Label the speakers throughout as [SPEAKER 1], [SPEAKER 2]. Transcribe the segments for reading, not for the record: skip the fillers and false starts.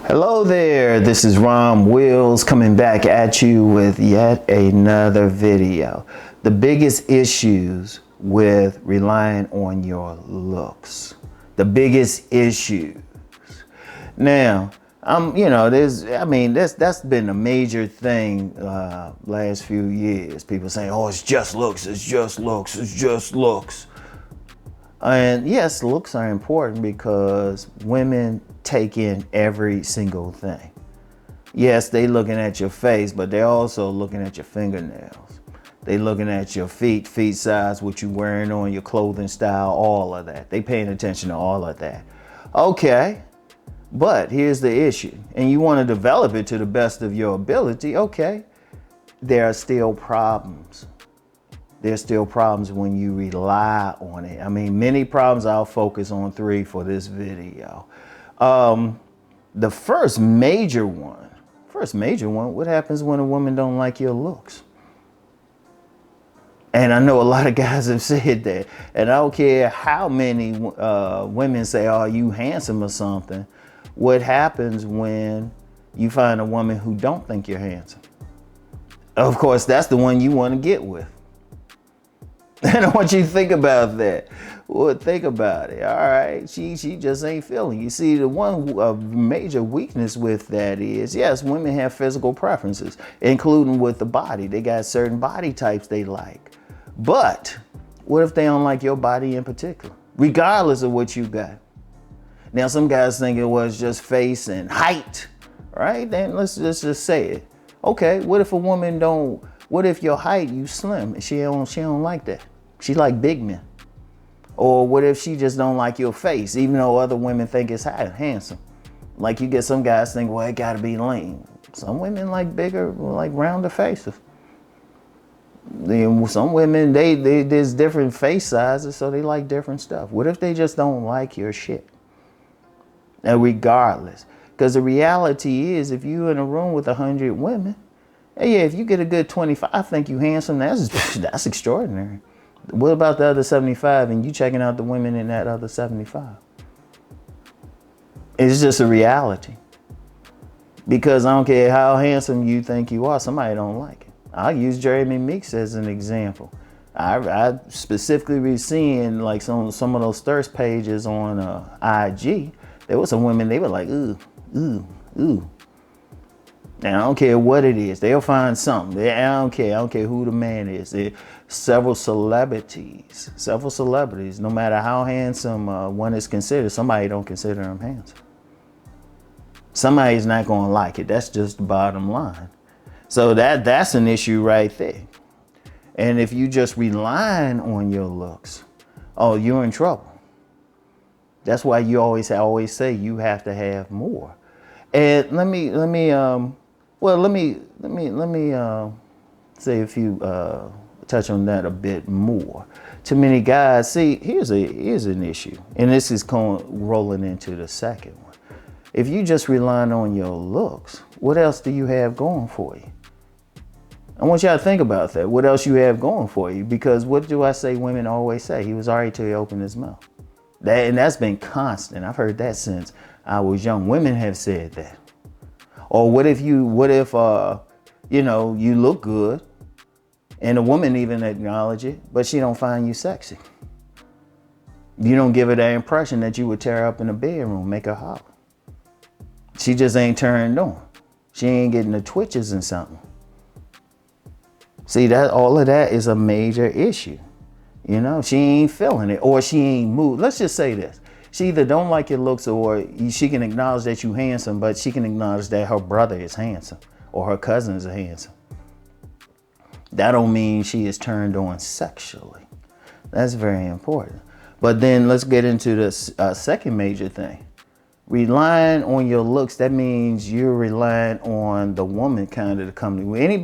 [SPEAKER 1] Hello there, this is Rom Wills coming back at you with yet another video. The biggest issues with relying on your looks. The biggest issues. Now, that's been a major thing last few years. People saying, oh, it's just looks, it's just looks, it's just looks. And yes, looks are important because women take in every single thing. Yes, they looking at your face, but they're also looking at your fingernails. They looking at your feet size, what you wearing on, your clothing style, all of that. They paying attention to all of that. Okay, but here's the issue. And you want to develop it to the best of your ability. Okay, there are still problems. There's still problems when you rely on it. I mean, many problems. I'll focus on 3 for this video. The first major one, what happens when a woman don't like your looks? And I know a lot of guys have said that. And I don't care how many women say, oh, you handsome or something. What happens when you find a woman who don't think you're handsome? Of course, that's the one you want to get with. And I want you to think about that. Well, think about it. All right, she just ain't feeling. You see, the one major weakness with that is, yes, women have physical preferences, including with the body. They got certain body types they like. But what if they don't like your body in particular, regardless of what you got? Now, some guys think it was just face and height, right? Then let's just say it. Okay, what if a woman don't? What if your height, you slim, and she don't like that? She like big men. Or what if she just don't like your face, even though other women think it's handsome? Like you get some guys think, well, it gotta be lean. Some women like bigger, like rounder faces. Then some women, there's different face sizes, so they like different stuff. What if they just don't like your shit? And regardless, because the reality is, if you're in a room with 100 women, hey, yeah, if you get a good 25, I think you handsome, that's extraordinary. What about the other 75 and you checking out the women in that other 75? It's just a reality. Because I don't care how handsome you think you are, somebody don't like it. I'll use Jeremy Meeks as an example. I specifically was seeing like some of those thirst pages on IG. There were some women, they were like, ooh, ooh, ooh. Now, I don't care what it is. They'll find something. I don't care who the man is. Several celebrities, no matter how handsome one is considered, somebody don't consider them handsome. Somebody's not going to like it. That's just the bottom line. So that's an issue right there. And if you just relying on your looks, oh, you're in trouble. That's why you always say you have to have more. And let me say a few, touch on that a bit more. Too many guys, see, here's an issue, and this is rolling into the second one. If you just relying on your looks, what else do you have going for you? I want y'all to think about that. What else you have going for you? Because what do I say women always say? He was alright till he opened his mouth. And that's been constant. I've heard that since I was young. Women have said that. Or what if you look good and a woman even acknowledge it, but she don't find you sexy. You don't give her that impression that you would tear up in the bedroom, make her holler. She just ain't turned on. She ain't getting the twitches and something. See, that all of that is a major issue. You know, she ain't feeling it, or she ain't moved. Let's just say this. She either don't like your looks, or she can acknowledge that you handsome, but she can acknowledge that her brother is handsome or her cousin is handsome. That don't mean she is turned on sexually. That's very important. But then let's get into the second major thing. Relying on your looks, that means you're relying on the woman kind of to come to you. Any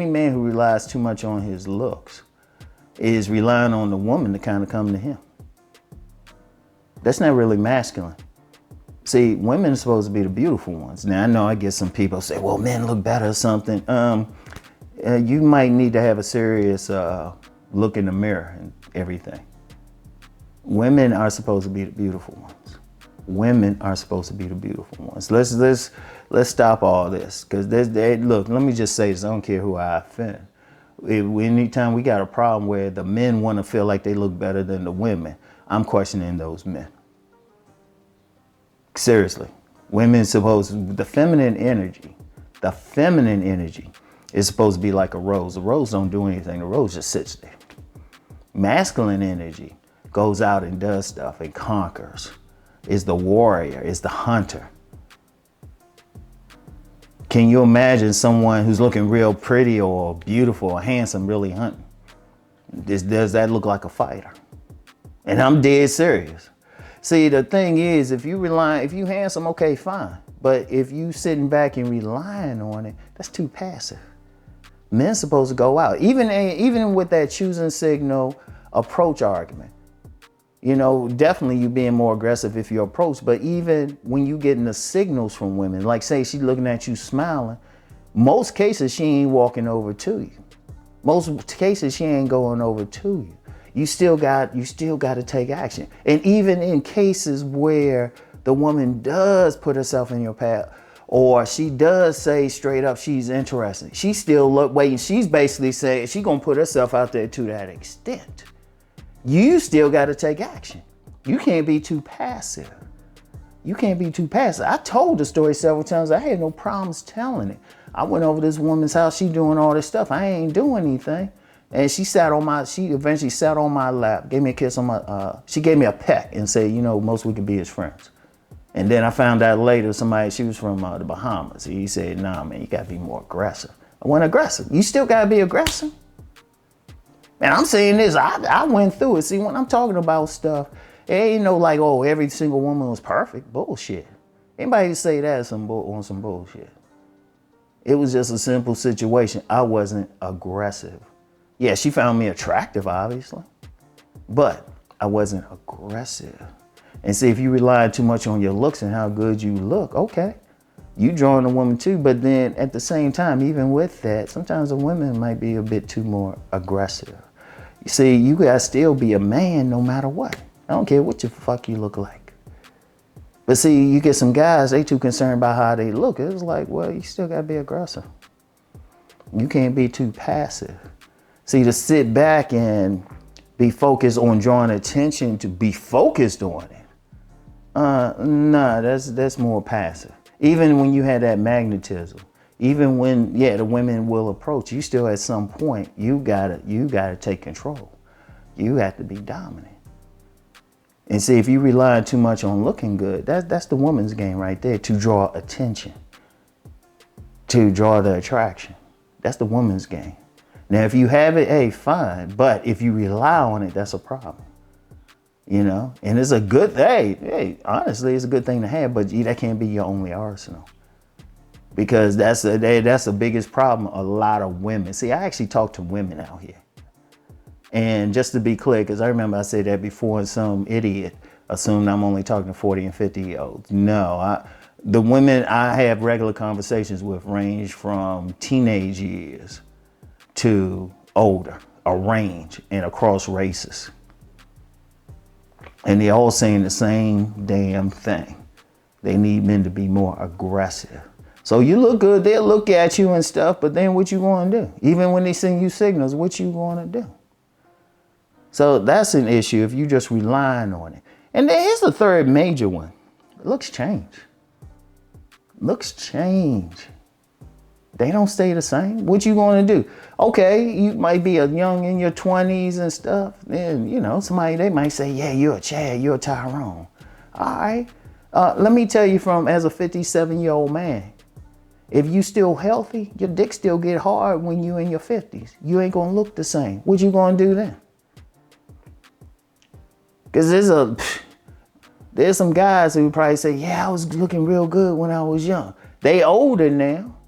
[SPEAKER 1] man who relies too much on his looks is relying on the woman to kind of come to him. That's not really masculine. See, women are supposed to be the beautiful ones. Now, I know I get some people say, well, men look better or something. You might need to have a serious look in the mirror and everything. Women are supposed to be the beautiful ones. Women are supposed to be the beautiful ones. Let's stop all this, because look, let me just say this. I don't care who I offend. Anytime we got a problem where the men want to feel like they look better than the women, I'm questioning those men. Seriously, the feminine energy is supposed to be like a rose. The rose don't do anything. The rose just sits there. Masculine energy goes out and does stuff and conquers. Is the warrior, is the hunter. Can you imagine someone who's looking real pretty or beautiful or handsome really hunting? Does that look like a fighter? And I'm dead serious. See, the thing is, if you handsome, okay, fine. But if you sitting back and relying on it, that's too passive. Men's supposed to go out. Even with that choosing signal approach argument. You know, definitely you being more aggressive if you approach, but even when you getting the signals from women, like say she's looking at you smiling, most cases she ain't walking over to you. Most cases she ain't going over to you. You still got to take action. And even in cases where the woman does put herself in your path, or she does say straight up she's interested, she still waiting. She's basically saying she's gonna put herself out there to that extent. You still got to take action. You can't be too passive. I told the story several times. I had no problems telling it. I went over to this woman's house. She doing all this stuff. I ain't doing anything. And she eventually sat on my lap, gave me a kiss on she gave me a peck and said, you know, most we could be as friends. And then I found out later she was from the Bahamas. He said, nah, man, you got to be more aggressive. I went aggressive. You still got to be aggressive. And I'm saying this, I went through it. See, when I'm talking about stuff, it ain't no like, oh, every single woman was perfect. Bullshit. Anybody say that on some bullshit. It was just a simple situation. I wasn't aggressive. Yeah, she found me attractive, obviously, but I wasn't aggressive. And see, if you rely too much on your looks and how good you look, okay, you drawing a woman too. But then at the same time, even with that, sometimes a woman might be a bit too more aggressive. You see, you gotta still be a man no matter what. I don't care what the fuck you look like. But see, you get some guys, they too concerned about how they look. It's like, well, you still gotta be aggressive. You can't be too passive. See, to sit back and be focused on drawing attention to be focused on it, nah, that's more passive. Even when you had that magnetism, even when, the women will approach, you still at some point, you gotta take control. You have to be dominant. And see, if you rely too much on looking good, that's the woman's game right there, to draw attention, to draw the attraction. That's the woman's game. Now, if you have it, hey, fine. But if you rely on it, that's a problem. You know, and it's a good thing. Hey, honestly, it's a good thing to have, but that can't be your only arsenal. Because that's the biggest problem. A lot of women. See, I actually talk to women out here. And just to be clear, because I remember I said that before and some idiot assumed I'm only talking to 40 and 50-year-olds. No, the women I have regular conversations with range from teenage years to older, a range and across races. And they're all saying the same damn thing. They need men to be more aggressive. So you look good, they'll look at you and stuff, but then what you gonna do? Even when they send you signals, what you gonna do? So that's an issue if you just relying on it. And then here's the third major one. Looks change. Looks change. They don't stay the same. What you gonna do? Okay, you might be a young in your 20s and stuff. Then, you know, they might say, yeah, you're a Chad, you're a Tyrone. All right. Let me tell you as a 57-year-old man, if you still healthy, your dick still get hard when you in your 50s. You ain't gonna look the same. What you gonna do then? Because there's some guys who probably say, yeah, I was looking real good when I was young. They older now.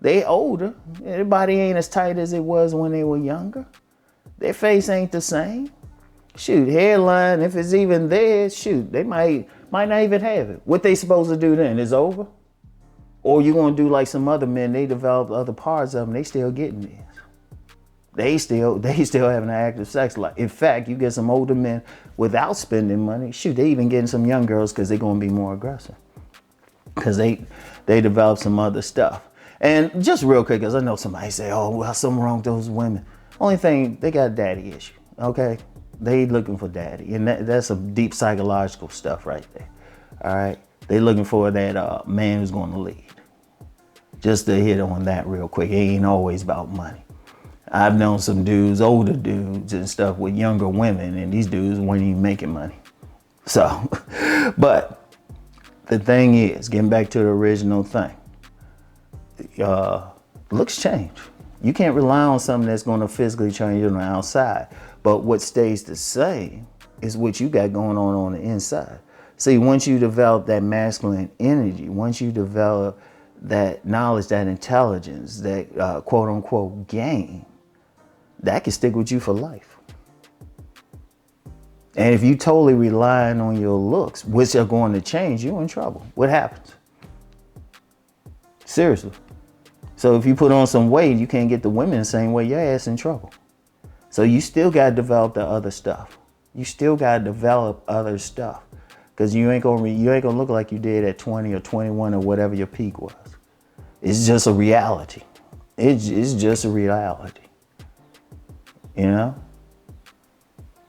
[SPEAKER 1] They older. Their body ain't as tight as it was when they were younger. Their face ain't the same. Shoot, hairline, if it's even there, shoot, they might not even have it. What they supposed to do then? It's over? Or you gonna do like some other men, they develop other parts of them, they still getting this. They still having an active sex life. In fact, you get some older men without spending money. Shoot, they even getting some young girls because they're gonna be more aggressive. Because they develop some other stuff. And just real quick, because I know somebody say, oh, well, something wrong with those women. Only thing, they got a daddy issue, okay? They looking for daddy. And that's some deep psychological stuff right there, all right? They looking for that man who's going to lead. Just to hit on that real quick, it ain't always about money. I've known some dudes, older dudes and stuff with younger women, and these dudes weren't even making money. So, but the thing is, getting back to the original thing, looks change. You can't rely on something that's going to physically change you on the outside. But what stays the same is what you got going on the inside. See, once you develop that masculine energy, once you develop that knowledge, that intelligence, that quote unquote game, that can stick with you for life. And if you totally relying on your looks, which are going to change, you're in trouble. What happens? Seriously. So if you put on some weight, you can't get the women the same way, your ass in trouble. So you still got to develop the other stuff. You still got to develop other stuff. Because you ain't gonna look like you did at 20 or 21 or whatever your peak was. It's just a reality. It's just a reality. You know?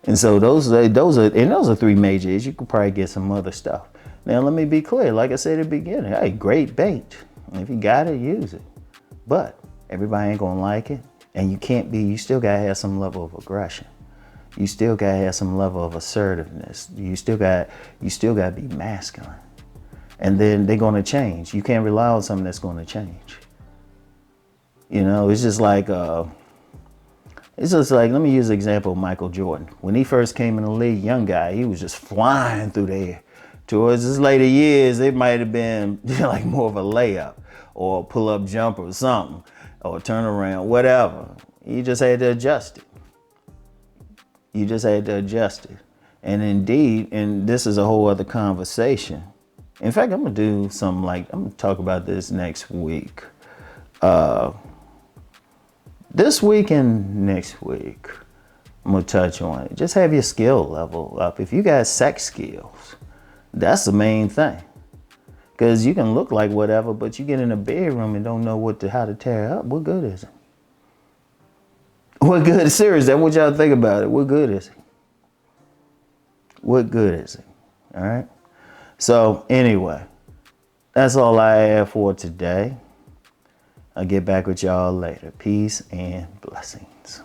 [SPEAKER 1] And so those are three major issues. You could probably get some other stuff. Now let me be clear, like I said at the beginning, hey, great bait. If you got it, use it. But everybody ain't gonna like it. And you still gotta have some level of aggression. You still gotta have some level of assertiveness. You still gotta be masculine. And then they're gonna change. You can't rely on something that's gonna change. You know, it's just like, let me use the example of Michael Jordan. When he first came in the league, young guy, he was just flying through the air. Towards his later years, it might have been like more of a layup or a pull-up jumper or something, or a turnaround, whatever. You just had to adjust it. And indeed, and this is a whole other conversation. In fact, I'm gonna talk about this next week. This week and next week, I'm gonna touch on it. Just have your skill level up. If you got sex skills, that's the main thing. Because you can look like whatever, but you get in a bedroom and don't know how to tear it up. What good is it? What good? Serious, that's what y'all think about it. What good is it? What good is it? All right. So anyway, that's all I have for today. I'll get back with y'all later. Peace and blessings.